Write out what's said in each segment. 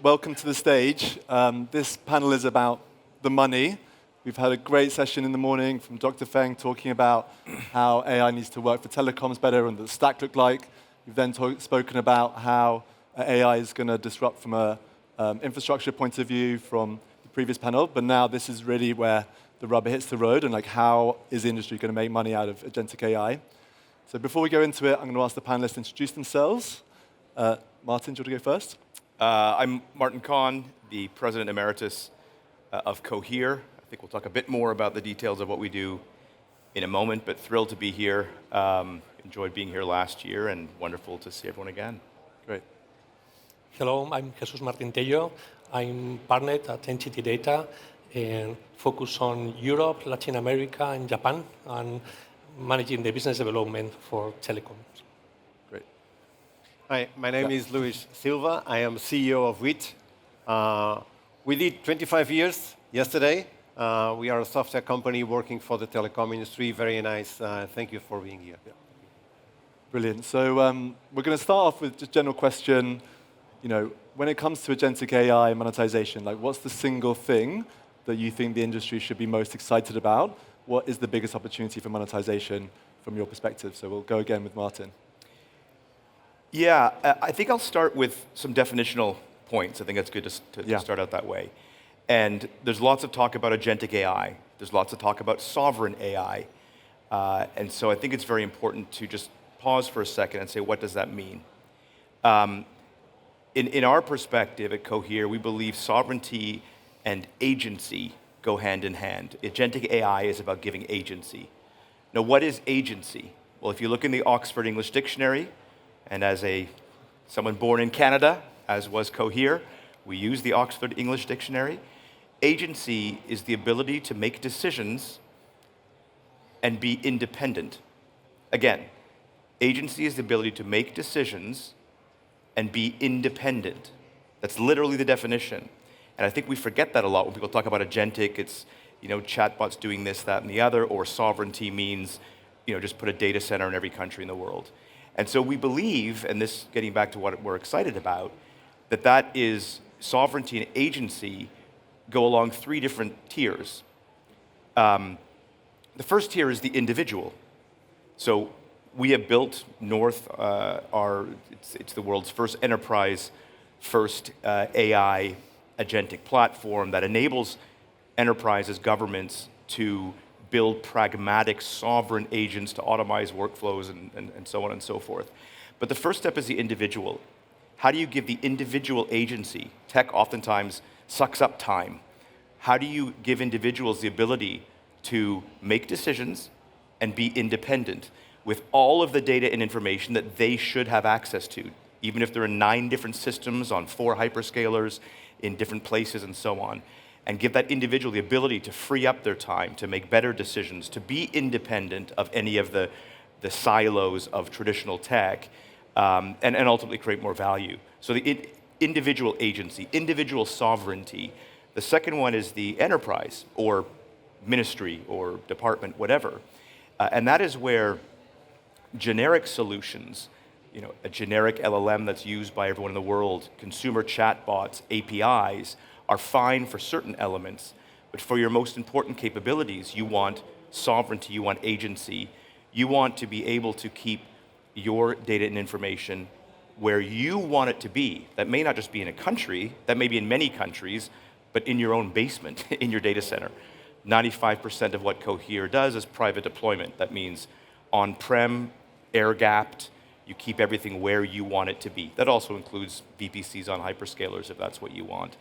welcome to the stage. This panel is about the money. We've had a great session in the morning from Dr. Feng talking about how AI needs to work for telecoms better and the stack look like. We've then spoken about how AI is going to disrupt from a infrastructure point of view from the previous panel, but now this is really where the rubber hits the road and like how is the industry going to make money out of agentic AI. So before we go into it, I'm going to ask the panelists to introduce themselves. Martin, do you want to go first? I'm Martin Kahn, the President Emeritus of Cohere. I think we'll talk a bit more about the details of what we do in a moment, but thrilled to be here. Enjoyed being here last year and wonderful to see everyone again. Great. Hello, I'm Jesus Martin Tello. I'm partner at Entity Data and focus on Europe, Latin America, and Japan, and managing the business development for telecoms. Great. Hi, my name is Luis Silva. I am CEO of WIT. We did 25 years yesterday. We are a software company working for the telecom industry. Very nice. Thank you for being here. Yeah. Brilliant. So we're going to start off with just a general question. When it comes to agentic AI monetization, like what's the single thing that you think the industry should be most excited about? What is the biggest opportunity for monetization from your perspective? So we'll go again with Martin. Yeah, I think I'll start with some definitional points. I think that's good to start out that way. And there's lots of talk about agentic AI. There's lots of talk about sovereign AI. And so I think it's very important to just pause for a second and say, what does that mean? In our perspective at Cohere, we believe sovereignty and agency go hand in hand. Agentic AI is about giving agency. Now, what is agency? Well, if you look in the Oxford English Dictionary, and as someone born in Canada, as was Cohere, we use the Oxford English Dictionary. Agency is the ability to make decisions and be independent. Again, agency is the ability to make decisions and be independent. That's literally the definition. And I think we forget that a lot when people talk about agentic. It's, chatbots doing this, that, and the other, or sovereignty means, just put a data center in every country in the world. And so we believe, and this getting back to what we're excited about, that is sovereignty and agency go along three different tiers. The first tier is the individual. So we have built North, it's the world's first enterprise, first AI agentic platform that enables enterprises, governments to build pragmatic sovereign agents to automate workflows and so on and so forth. But the first step is the individual. How do you give the individual agency? Tech oftentimes sucks up time. How do you give individuals the ability to make decisions and be independent with all of the data and information that they should have access to, even if they're in 9 different systems on 4 hyperscalers in different places and so on, and give that individual the ability to free up their time, to make better decisions, to be independent of any of the silos of traditional tech, and ultimately create more value. So the individual agency, individual sovereignty. The second one is the enterprise or ministry or department, whatever. And that is where generic solutions, a generic LLM that's used by everyone in the world, consumer chatbots, APIs, are fine for certain elements, but for your most important capabilities, you want sovereignty, you want agency, you want to be able to keep your data and information where you want it to be. That may not just be in a country, that may be in many countries, but in your own basement, in your data center. 95% of what Cohere does is private deployment. That means on-prem, air-gapped, you keep everything where you want it to be. That also includes VPCs on hyperscalers if that's what you want.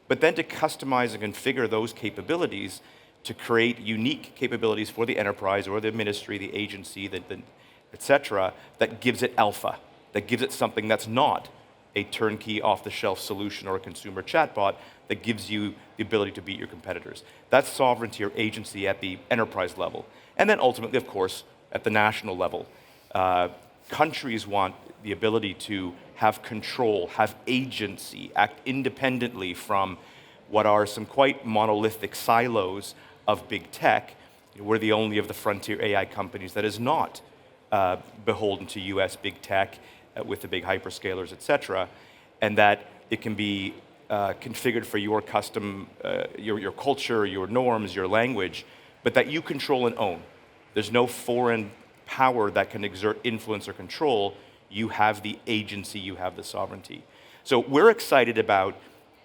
But then to customize and configure those capabilities to create unique capabilities for the enterprise or the ministry, the agency, et cetera, that gives it alpha, that gives it something that's not a turnkey off-the-shelf solution or a consumer chatbot that gives you the ability to beat your competitors. That's sovereignty or agency at the enterprise level. And then ultimately, of course, at the national level. Countries want the ability to have control, have agency, act independently from what are some quite monolithic silos of big tech. We're the only of the frontier AI companies that is not beholden to US big tech with the big hyperscalers, et cetera, and that it can be configured for your custom, your culture, your norms, your language, but that you control and own. There's no foreign power that can exert influence or control. You have the agency, you have the sovereignty. So we're excited about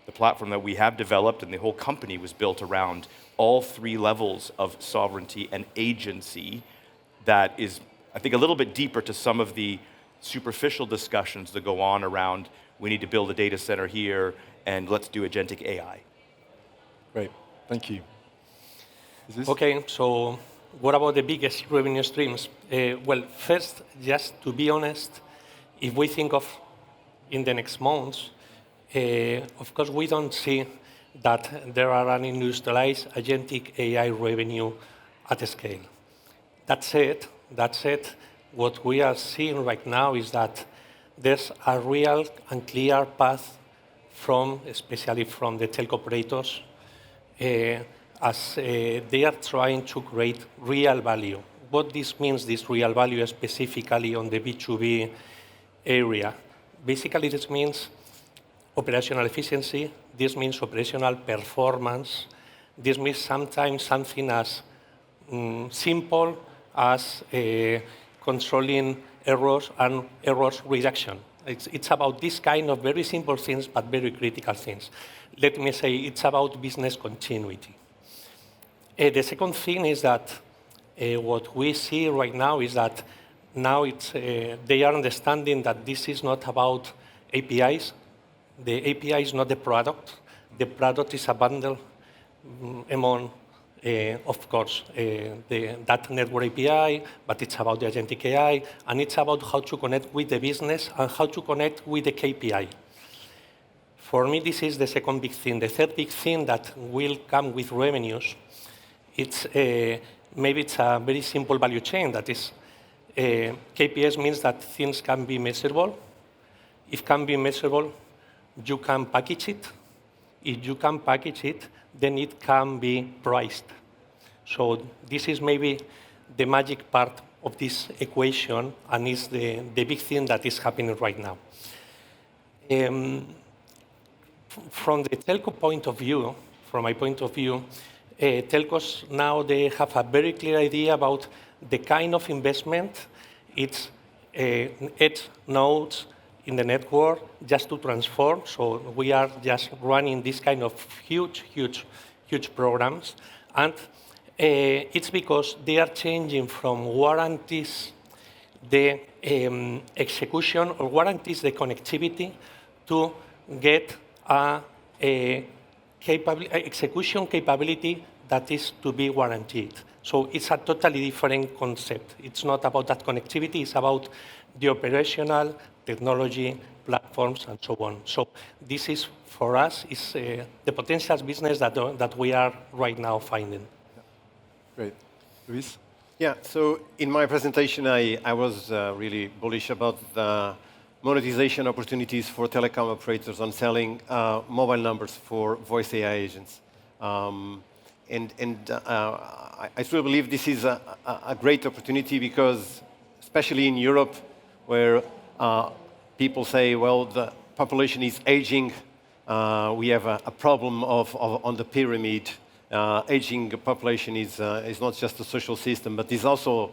the platform that we have developed, and the whole company was built around all three levels of sovereignty and agency that is, I think, a little bit deeper to some of the superficial discussions that go on around we need to build a data center here and let's do agentic AI. Great, thank you. Okay, so what about the biggest revenue streams? Well, first, just to be honest, if we think of in the next months, of course, we don't see that there are an industrialized agentic AI revenue at scale. That said, what we are seeing right now is that there's a real and clear path especially from the telco operators, as they are trying to create real value. What this means, this real value, specifically on the B2B area. Basically, this means operational efficiency, this means operational performance, this means sometimes something as simple as controlling errors and errors reduction. It's about this kind of very simple things, but very critical things. Let me say it's about business continuity. The second thing is that what we see right now is that now they are understanding that this is not about APIs. The API is not the product. The product is a bundle among, of course, that network API, but it's about the agentic AI, and it's about how to connect with the business and how to connect with the KPI. For me, this is the second big thing. The third big thing that will come with revenues, maybe it's a very simple value chain. That is, KPIs means that things can be measurable. If can be measurable, you can package it. If you can package it, then it can be priced. So this is maybe the magic part of this equation, and is the big thing that is happening right now. From the telco point of view, from my point of view, telcos now they have a very clear idea about the kind of investment. It's edge nodes in the network just to transform. So we are just running this kind of huge programs. And it's because they are changing from warranties the execution, or warranties the connectivity, to get a execution capability that is to be guaranteed. So it's a totally different concept. It's not about that connectivity, it's about the operational technology, platforms, and so on. So this is, for us, is the potential business that we are right now finding. Yeah. Great. Luis? Yeah, so in my presentation, I was really bullish about the monetization opportunities for telecom operators on selling mobile numbers for voice AI agents. I truly believe this is a great opportunity because, especially in Europe, where people say, well, the population is aging, we have a problem on the pyramid. Aging population is not just a social system, but this also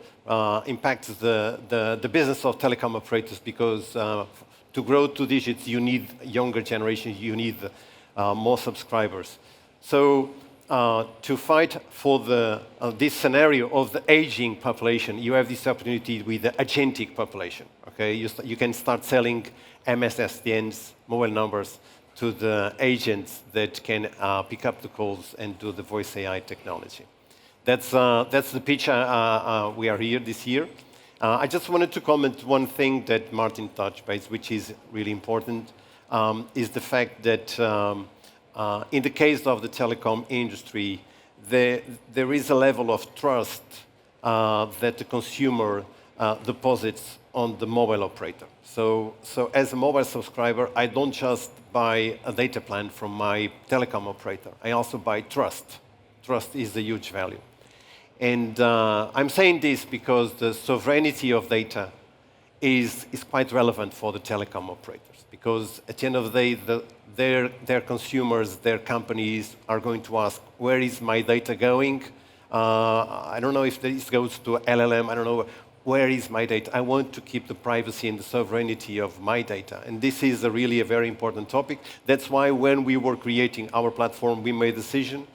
impacts the business of telecom operators, because to grow 2 digits, you need younger generations, you need more subscribers. So to fight for this scenario of the aging population, you have this opportunity with the agentic population. Okay, you can start selling MSSDNs, mobile numbers, to the agents that can pick up the calls and do the voice AI technology. That's the pitch we are here this year. I just wanted to comment one thing that Martin touched base, which is really important, is the fact that in the case of the telecom industry, there is a level of trust that the consumer deposits on the mobile operator. So as a mobile subscriber, I don't just buy a data plan from my telecom operator. I also buy trust. Trust is a huge value. And I'm saying this because the sovereignty of data is quite relevant for the telecom operators because at the end of the day, their consumers, their companies are going to ask, where is my data going? I don't know if this goes to LLM, I don't know, where is my data? I want to keep the privacy and the sovereignty of my data. And this is really a very important topic. That's why when we were creating our platform, we made a decision,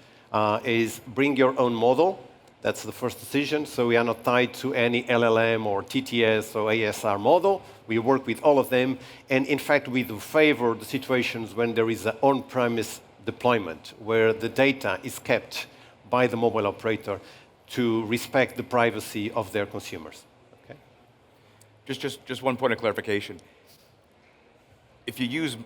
is bring your own model. That's the first decision. So we are not tied to any LLM or TTS or ASR model. We work with all of them. And in fact, we do favor the situations when there is an on-premise deployment, where the data is kept by the mobile operator to respect the privacy of their consumers. Okay? Just one point of clarification. If you use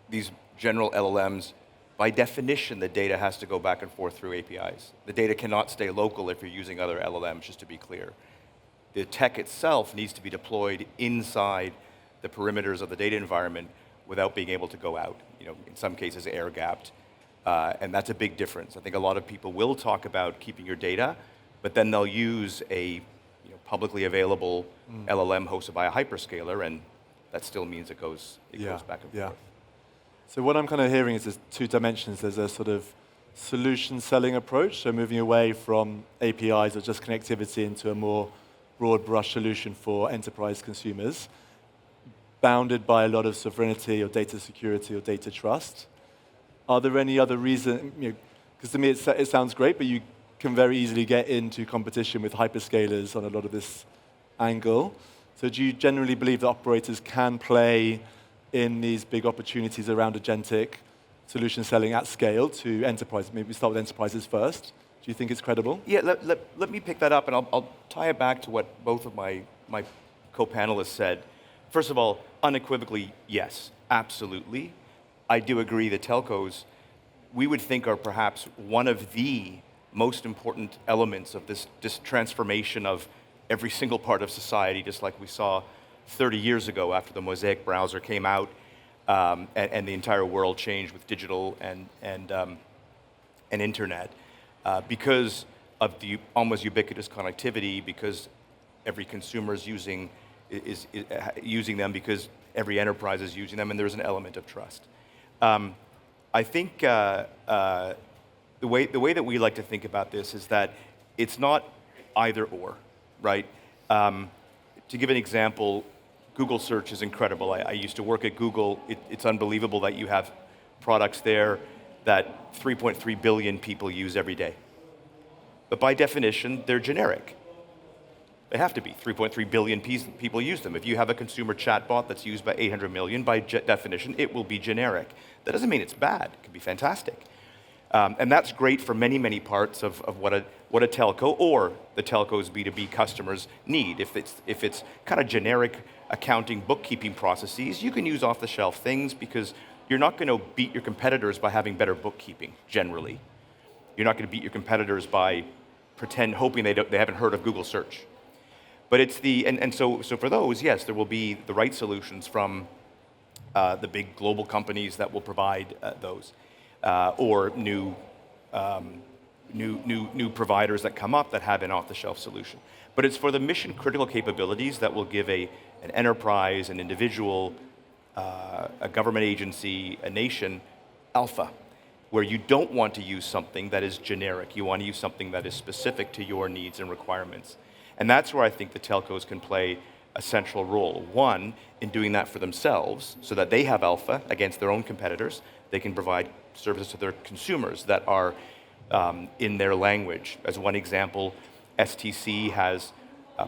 these general LLMs, by definition, the data has to go back and forth through APIs. The data cannot stay local if you're using other LLMs, just to be clear. The tech itself needs to be deployed inside the perimeters of the data environment without being able to go out. You know, in some cases, air-gapped. And that's a big difference. I think a lot of people will talk about keeping your data, but then they'll use a publicly available LLM hosted by a hyperscaler, and that still means it goes back and forth. So what I'm kind of hearing is there's two dimensions. There's a sort of solution selling approach, so moving away from APIs or just connectivity into a more broad brush solution for enterprise consumers, bounded by a lot of sovereignty or data security or data trust. Are there any other reasons? Because to me it sounds great, but you can very easily get into competition with hyperscalers on a lot of this angle. So do you generally believe that operators can play in these big opportunities around agentic solution selling at scale to enterprise? Maybe we start with enterprises first. Do you think it's credible? Yeah, let me pick that up, and I'll tie it back to what both of my co-panelists said. First of all, unequivocally, yes, absolutely. I do agree that telcos, we would think, are perhaps one of the most important elements of this transformation of every single part of society, just like we saw 30 years ago after the Mosaic browser came out, and the entire world changed with digital and internet. Because of the almost ubiquitous connectivity, because every consumer is using them, because every enterprise is using them, and there's an element of trust. I think the way that we like to think about this is that it's not either or, right? To give an example, Google search is incredible. I used to work at Google. It's unbelievable that you have products there that 3.3 billion people use every day. But by definition, they're generic. They have to be. 3.3 billion people use them. If you have a consumer chatbot that's used by 800 million, by definition, it will be generic. That doesn't mean it's bad. It can be fantastic. And that's great for many, many parts of what a telco or the telco's B2B customers need. If it's kind of generic accounting, bookkeeping processes, you can use off-the-shelf things because you're not going to beat your competitors by having better bookkeeping, generally. You're not going to beat your competitors by hoping they haven't heard of Google search. But it's so for those, yes, there will be the right solutions from the big global companies that will provide those, or new providers that come up that have an off-the-shelf solution. But it's for the mission-critical capabilities that will give an enterprise, an individual, a government agency, a nation, alpha, where you don't want to use something that is generic. You want to use something that is specific to your needs and requirements. And that's where I think the telcos can play a central role. One, in doing that for themselves, so that they have alpha against their own competitors. They can provide services to their consumers that are in their language. As one example, STC has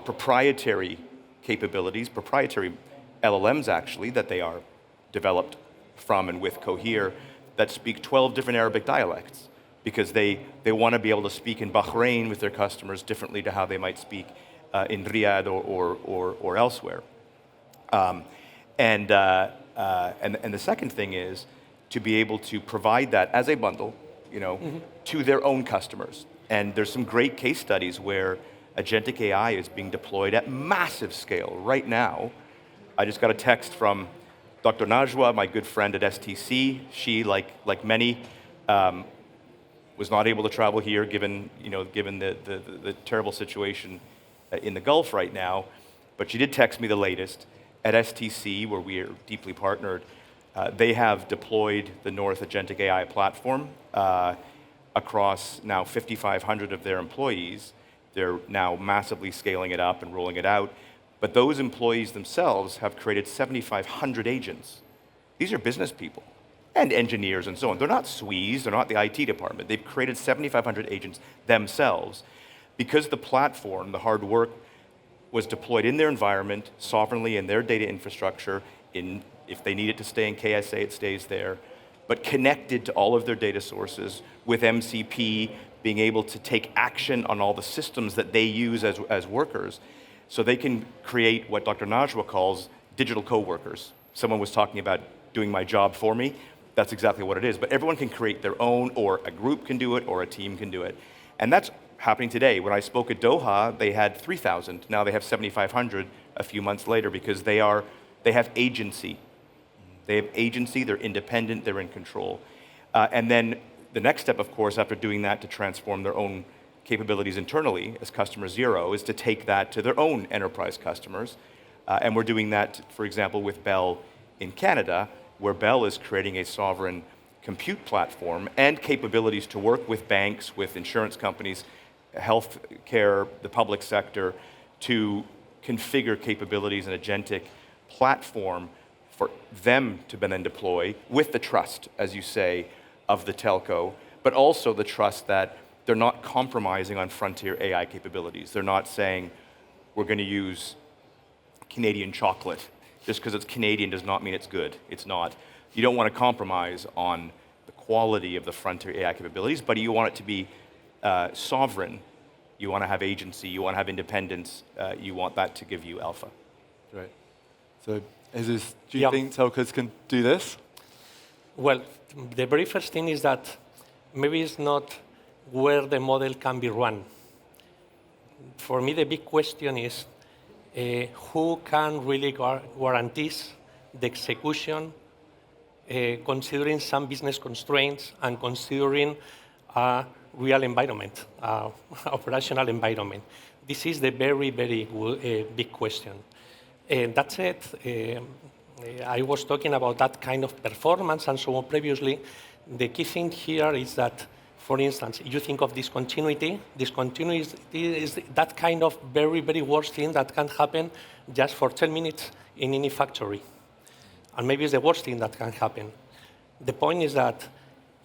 proprietary capabilities, proprietary LLMs actually, that they are developed from and with Cohere, that speak 12 different Arabic dialects, because they want to be able to speak in Bahrain with their customers differently to how they might speak in Riyadh or elsewhere. And the second thing is to be able to provide that as a bundle, to their own customers. And there's some great case studies where agentic AI is being deployed at massive scale right now. I just got a text from Dr. Najwa, my good friend at STC. She, like many, was not able to travel here given the terrible situation in the Gulf right now. but she did text me the latest. At STC, where we are deeply partnered, they have deployed the North Agentic AI platform across now 5,500 of their employees. They're now massively scaling it up and rolling it out. But those employees themselves have created 7,500 agents. These are business people and engineers and so on. They're not SWEs, they're not the IT department. They've created 7,500 agents themselves because the platform, the hard work, was deployed in their environment, sovereignly in their data infrastructure. If they need it to stay in KSA, it stays there, but connected to all of their data sources with MCP, being able to take action on all the systems that they use as workers, so they can create what Dr. Najwa calls digital co-workers. Someone was talking about doing my job for me. That's exactly what it is. But everyone can create their own, or a group can do it, or a team can do it. And that's happening today. When I spoke at Doha, they had 3,000. Now they have 7,500 a few months later because they have agency. They have agency, they're independent, they're in control. And then the next step, of course, after doing that to transform their own capabilities internally as customer zero, is to take that to their own enterprise customers. And we're doing that, for example, with Bell in Canada, where Bell is creating a sovereign compute platform and capabilities to work with banks, with insurance companies, healthcare, the public sector, to configure capabilities in agentic platform for them to then deploy with the trust, as you say, of the telco, but also the trust that they're not compromising on frontier AI capabilities. They're not saying, we're going to use Canadian chocolate. Just because it's Canadian does not mean it's good. It's not. You don't want to compromise on the quality of the frontier AI capabilities, but you want it to be sovereign. You want to have agency. You want to have independence. You want that to give you alpha. Right. So, do you think telcos can do this? Well, the very first thing is that maybe it's not where the model can be run. For me, the big question is who can really guarantees the execution, considering some business constraints and considering a real environment, operational environment. This is the very, very big question. That said, I was talking about that kind of performance and so on previously. The key thing here is that, for instance, you think of discontinuity. Discontinuity is that kind of very, very worst thing that can happen just for 10 minutes in any factory. And maybe it's the worst thing that can happen. The point is that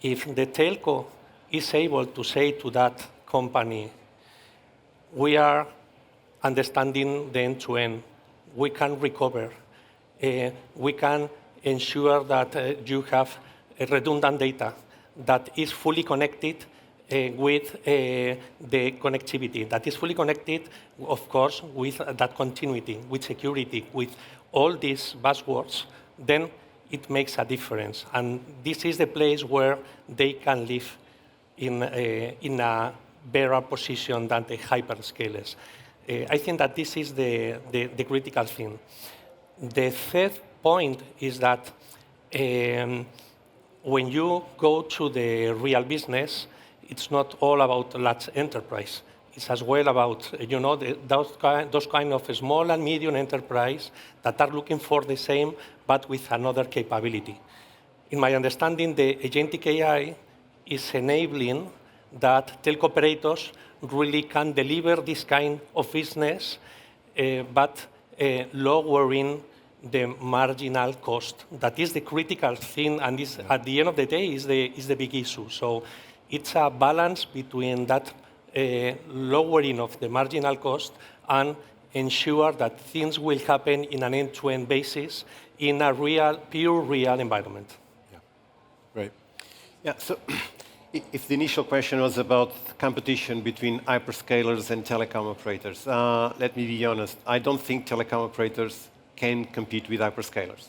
if the telco is able to say to that company, we are understanding the end-to-end, we can recover, we can ensure that you have redundant data that is fully connected with the connectivity, that is fully connected, of course, with that continuity, with security, with all these buzzwords, then it makes a difference. And this is the place where they can live in a better position than the hyperscalers. I think that this is the critical thing. The third point is that when you go to the real business, it's not all about large enterprise. It's as well about those kind of small and medium enterprise that are looking for the same, but with another capability. In my understanding, the agentic AI is enabling that telco operators really can deliver this kind of business, but lowering the marginal cost. That is the critical thing, and this, at the end of the day, is the big issue. So it's a balance between that lowering of the marginal cost and ensure that things will happen in an end-to-end basis in a pure real environment. Yeah, right. Yeah, so if the initial question was about competition between hyperscalers and telecom operators, let me be honest, I don't think telecom operators can compete with hyperscalers,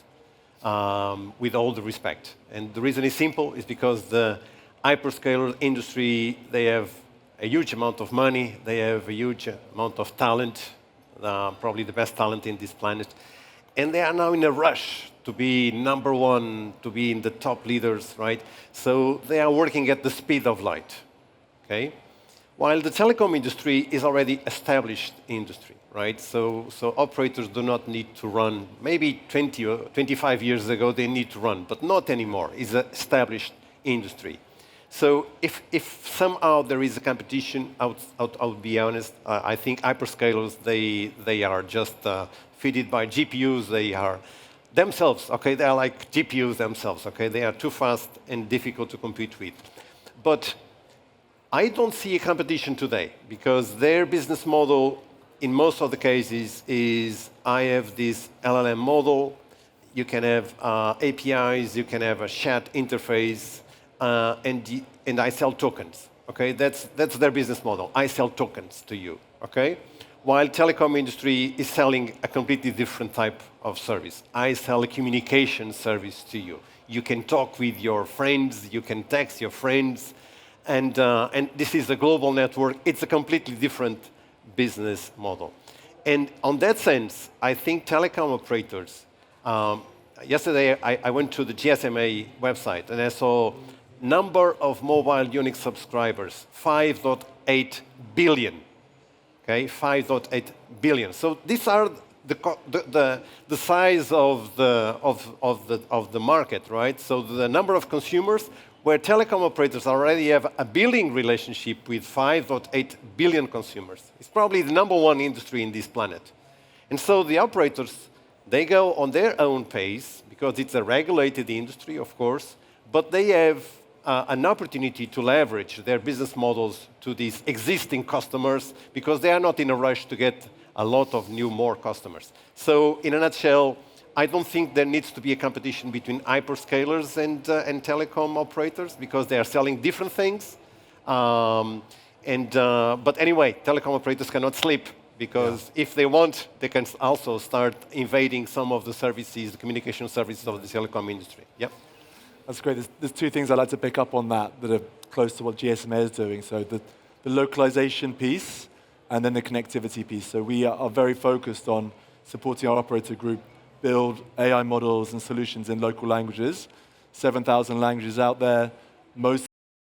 with all the respect. And the reason is simple, is because the hyperscaler industry, they have a huge amount of money, they have a huge amount of talent, probably the best talent in this planet, and they are now in a rush to be number one, to be in the top leaders, right? So they are working at the speed of light, okay? While the telecom industry is already established industry, right? So operators do not need to run. Maybe 20 or 25 years ago they need to run, but not anymore. It's an established industry. So if somehow there is a competition, I'll be honest, I think hyperscalers, they are just fitted by GPUs. They are themselves, okay? They are like GPUs themselves, okay? They are too fast and difficult to compete with. But I don't see a competition today because their business model, in most of the cases, is I have this LLM model, you can have APIs, you can have a chat interface, and I sell tokens. Okay, that's their business model. I sell tokens to you. Okay, while telecom industry is selling a completely different type of service. I sell a communication service to you. You can talk with your friends, you can text your friends, and this is a global network. It's a completely different business model. And on that sense, I think telecom operators. Yesterday, I went to the GSMA website and I saw number of mobile unique subscribers, 5.8 billion. Okay, 5.8 billion. So these are the size of the market, right? So the number of consumers where telecom operators already have a billing relationship with 5.8 billion consumers. It's probably the number one industry in this planet. And so the operators, they go on their own pace because it's a regulated industry, of course, but they have an opportunity to leverage their business models to these existing customers because they are not in a rush to get a lot of more customers. So in a nutshell, I don't think there needs to be a competition between hyperscalers and telecom operators because they are selling different things. But anyway, telecom operators cannot sleep because if they want, they can also start invading some of the services, the communication services of the telecom industry. Yep. That's great. There's two things I'd like to pick up on that are close to what GSMA is doing. So the localization piece and then the connectivity piece. So we are very focused on supporting our operator group build AI models and solutions in local languages. 7,000 languages out there. Most